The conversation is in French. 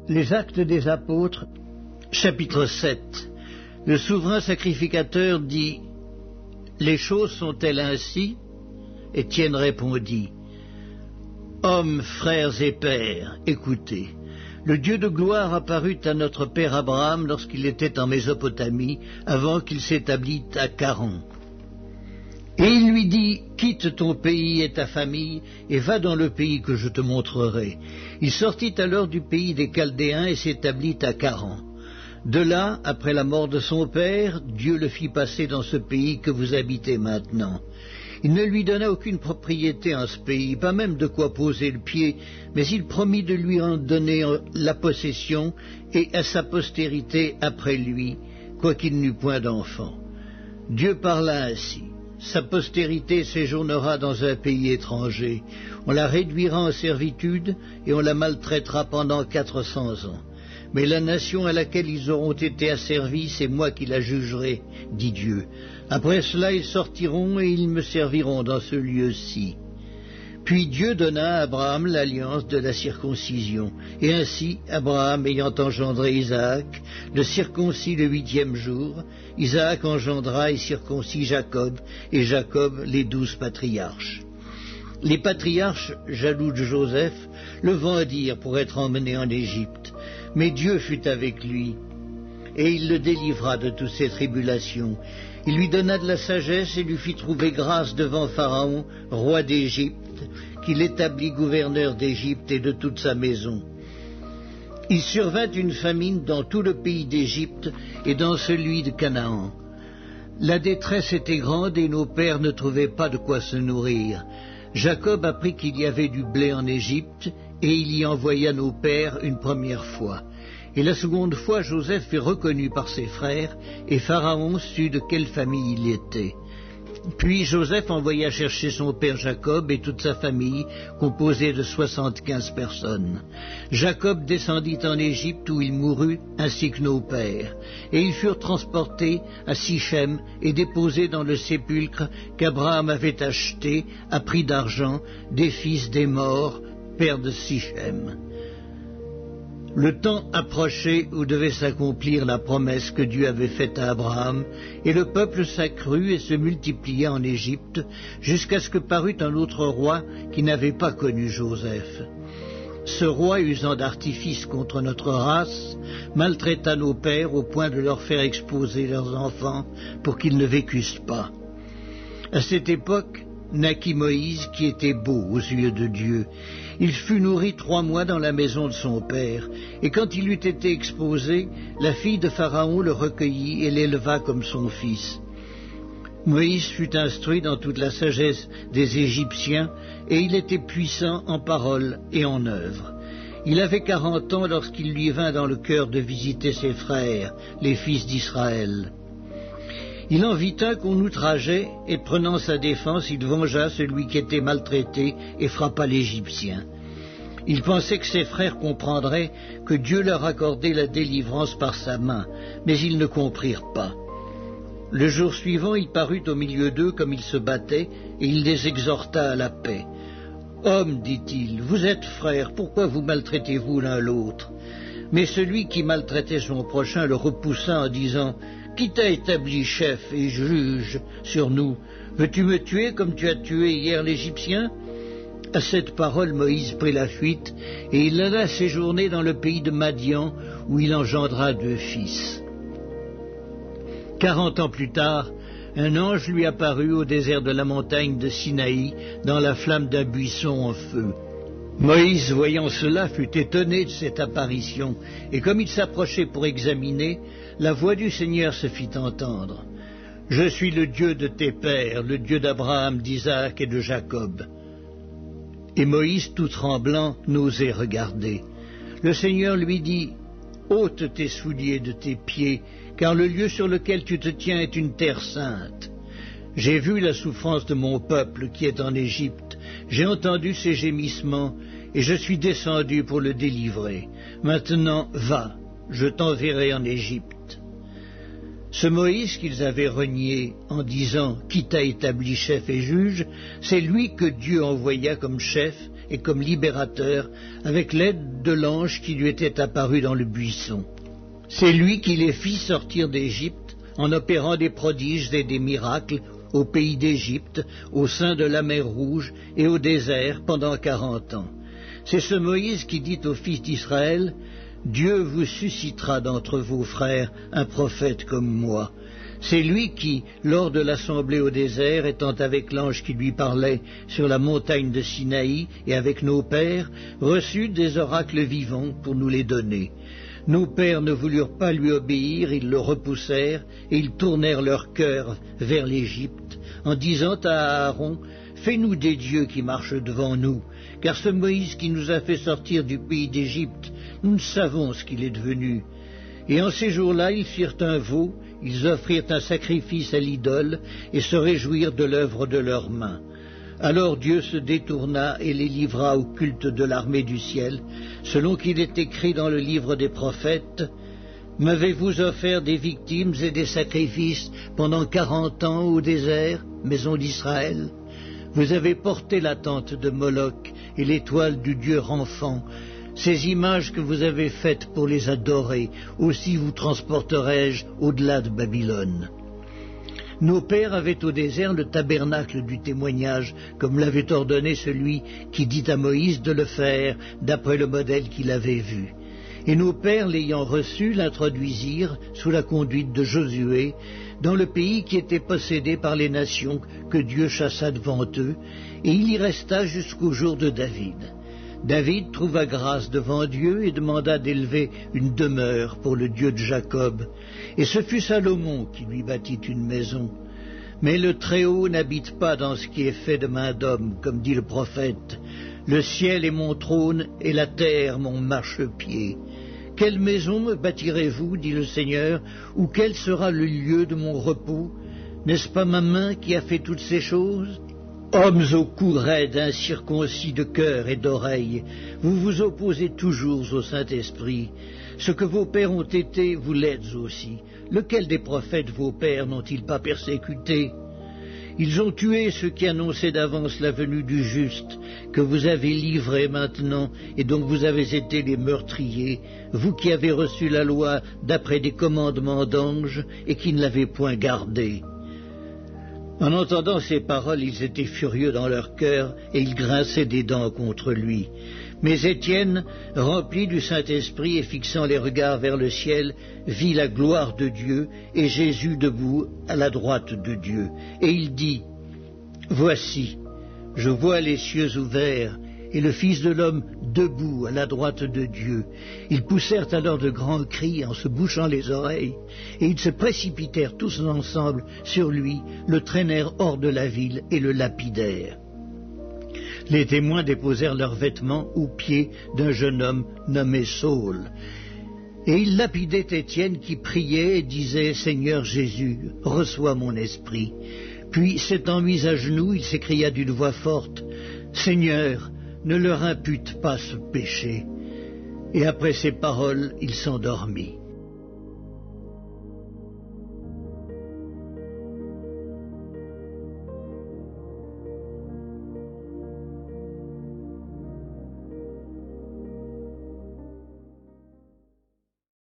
Les Actes des Apôtres, chapitre 7. Le souverain sacrificateur dit « Les choses sont-elles ainsi ?» Étienne répondit « Hommes, frères et pères, écoutez. Le Dieu de gloire apparut à notre père Abraham lorsqu'il était en Mésopotamie, avant qu'il s'établît à Charan. Et il lui dit, quitte ton pays et ta famille, et va dans le pays que je te montrerai. Il sortit alors du pays des Chaldéens et s'établit à Charan. De là, après la mort de son père, Dieu le fit passer dans ce pays que vous habitez maintenant. Il ne lui donna aucune propriété en ce pays, pas même de quoi poser le pied, mais il promit de lui en donner la possession et à sa postérité après lui, quoiqu'il n'eût point d'enfant. Dieu parla ainsi. Sa postérité séjournera dans un pays étranger. On la réduira en servitude et on la maltraitera pendant 400 ans. Mais la nation à laquelle ils auront été asservis, c'est moi qui la jugerai, dit Dieu. Après cela, ils sortiront et ils me serviront dans ce lieu-ci. Puis Dieu donna à Abraham l'alliance de la circoncision. Et ainsi, Abraham ayant engendré Isaac, le circoncis le 8e jour, Isaac engendra et circoncis Jacob, et Jacob les 12 patriarches. Les patriarches, jaloux de Joseph, le vendirent pour être emmenés en Égypte. Mais Dieu fut avec lui, et il le délivra de toutes ses tribulations. Il lui donna de la sagesse et lui fit trouver grâce devant Pharaon, roi d'Égypte, qu'il établit gouverneur d'Égypte et de toute sa maison. Il survint une famine dans tout le pays d'Égypte et dans celui de Canaan. La détresse était grande et nos pères ne trouvaient pas de quoi se nourrir. Jacob apprit qu'il y avait du blé en Égypte, et il y envoya nos pères une première fois. Et la seconde fois, Joseph fut reconnu par ses frères, et Pharaon sut de quelle famille il était. Puis Joseph envoya chercher son père Jacob et toute sa famille, composée de 75 personnes. Jacob descendit en Égypte où il mourut, ainsi que nos pères. Et ils furent transportés à Sichem et déposés dans le sépulcre qu'Abraham avait acheté à prix d'argent des fils des morts, père de Sichem. Le temps approchait où devait s'accomplir la promesse que Dieu avait faite à Abraham, et le peuple s'accrut et se multiplia en Égypte, jusqu'à ce que parut un autre roi qui n'avait pas connu Joseph. Ce roi, usant d'artifice contre notre race, maltraita nos pères au point de leur faire exposer leurs enfants pour qu'ils ne vécussent pas. À cette époque, naquit Moïse, qui était beau aux yeux de Dieu. Il fut nourri 3 mois dans la maison de son père, et quand il eut été exposé, la fille de Pharaon le recueillit et l'éleva comme son fils. Moïse fut instruit dans toute la sagesse des Égyptiens, et il était puissant en parole et en œuvre. Il avait 40 ans lorsqu'il lui vint dans le cœur de visiter ses frères, les fils d'Israël. Il en vit un qu'on outrageait, et prenant sa défense, il vengea celui qui était maltraité et frappa l'Égyptien. Il pensait que ses frères comprendraient que Dieu leur accordait la délivrance par sa main, mais ils ne comprirent pas. Le jour suivant, il parut au milieu d'eux comme ils se battaient, et il les exhorta à la paix. « Hommes, dit-il, vous êtes frères, pourquoi vous maltraitez-vous l'un l'autre ?» Mais celui qui maltraitait son prochain le repoussa en disant « Qui t'a établi chef et juge sur nous? Veux-tu me tuer comme tu as tué hier l'Égyptien ?» À cette parole, Moïse prit la fuite, et il alla séjourner dans le pays de Madian, où il engendra 2 fils. 40 ans plus tard, un ange lui apparut au désert de la montagne de Sinaï, dans la flamme d'un buisson en feu. Moïse, voyant cela, fut étonné de cette apparition, et comme il s'approchait pour examiner, la voix du Seigneur se fit entendre. « Je suis le Dieu de tes pères, le Dieu d'Abraham, d'Isaac et de Jacob. » Et Moïse, tout tremblant, n'osait regarder. Le Seigneur lui dit, « Ôte tes souliers de tes pieds, car le lieu sur lequel tu te tiens est une terre sainte. J'ai vu la souffrance de mon peuple qui est en Égypte, j'ai entendu ses gémissements, et je suis descendu pour le délivrer. Maintenant, va, je t'enverrai en Égypte. » Ce Moïse qu'ils avaient renié en disant « Qui t'a établi chef et juge », c'est lui que Dieu envoya comme chef et comme libérateur avec l'aide de l'ange qui lui était apparu dans le buisson. C'est lui qui les fit sortir d'Égypte en opérant des prodiges et des miracles au pays d'Égypte, au sein de la mer Rouge et au désert pendant 40 ans. C'est ce Moïse qui dit aux fils d'Israël « Dieu vous suscitera d'entre vos frères un prophète comme moi ». C'est lui qui, lors de l'assemblée au désert, étant avec l'ange qui lui parlait sur la montagne de Sinaï et avec nos pères, reçut des oracles vivants pour nous les donner. Nos pères ne voulurent pas lui obéir, ils le repoussèrent, et ils tournèrent leur cœur vers l'Égypte, en disant à Aaron, « Fais-nous des dieux qui marchent devant nous, car ce Moïse qui nous a fait sortir du pays d'Égypte, nous ne savons ce qu'il est devenu. » Et en ces jours-là, ils firent un veau, ils offrirent un sacrifice à l'idole, et se réjouirent de l'œuvre de leurs mains. Alors Dieu se détourna et les livra au culte de l'armée du ciel, selon qu'il est écrit dans le livre des prophètes, « M'avez-vous offert des victimes et des sacrifices pendant 40 ans au désert, maison d'Israël? Vous avez porté la tente de Moloch et l'étoile du dieu Renfant, ces images que vous avez faites pour les adorer, aussi vous transporterai-je au-delà de Babylone. » Nos pères avaient au désert le tabernacle du témoignage, comme l'avait ordonné celui qui dit à Moïse de le faire, d'après le modèle qu'il avait vu. Et nos pères, l'ayant reçu, l'introduisirent, sous la conduite de Josué, dans le pays qui était possédé par les nations que Dieu chassa devant eux, et il y resta jusqu'au jour de David. David trouva grâce devant Dieu et demanda d'élever une demeure pour le Dieu de Jacob. Et ce fut Salomon qui lui bâtit une maison. Mais le Très-Haut n'habite pas dans ce qui est fait de main d'homme, comme dit le prophète. Le ciel est mon trône et la terre mon marchepied. Quelle maison me bâtirez-vous, dit le Seigneur, ou quel sera le lieu de mon repos? N'est-ce pas ma main qui a fait toutes ces choses? Hommes au cou raide, incirconcis de cœur et d'oreille, vous vous opposez toujours au Saint-Esprit. Ce que vos pères ont été, vous l'êtes aussi. Lequel des prophètes vos pères n'ont-ils pas persécuté? Ils ont tué ceux qui annonçaient d'avance la venue du juste, que vous avez livré maintenant et dont vous avez été les meurtriers, vous qui avez reçu la loi d'après des commandements d'anges et qui ne l'avez point gardée. En entendant ces paroles, ils étaient furieux dans leur cœur et ils grinçaient des dents contre lui. Mais Étienne, rempli du Saint-Esprit et fixant les regards vers le ciel, vit la gloire de Dieu et Jésus debout à la droite de Dieu. Et il dit, « Voici, je vois les cieux ouverts et le Fils de l'homme debout à la droite de Dieu. » Ils poussèrent alors de grands cris en se bouchant les oreilles, et ils se précipitèrent tous ensemble sur lui, le traînèrent hors de la ville et le lapidèrent. Les témoins déposèrent leurs vêtements aux pieds d'un jeune homme nommé Saul. Et ils lapidaient Étienne qui priait et disait « Seigneur Jésus, reçois mon esprit. » Puis, s'étant mis à genoux, il s'écria d'une voix forte « Seigneur, ne leur impute pas ce péché. » Et après ces paroles, il s'endormit.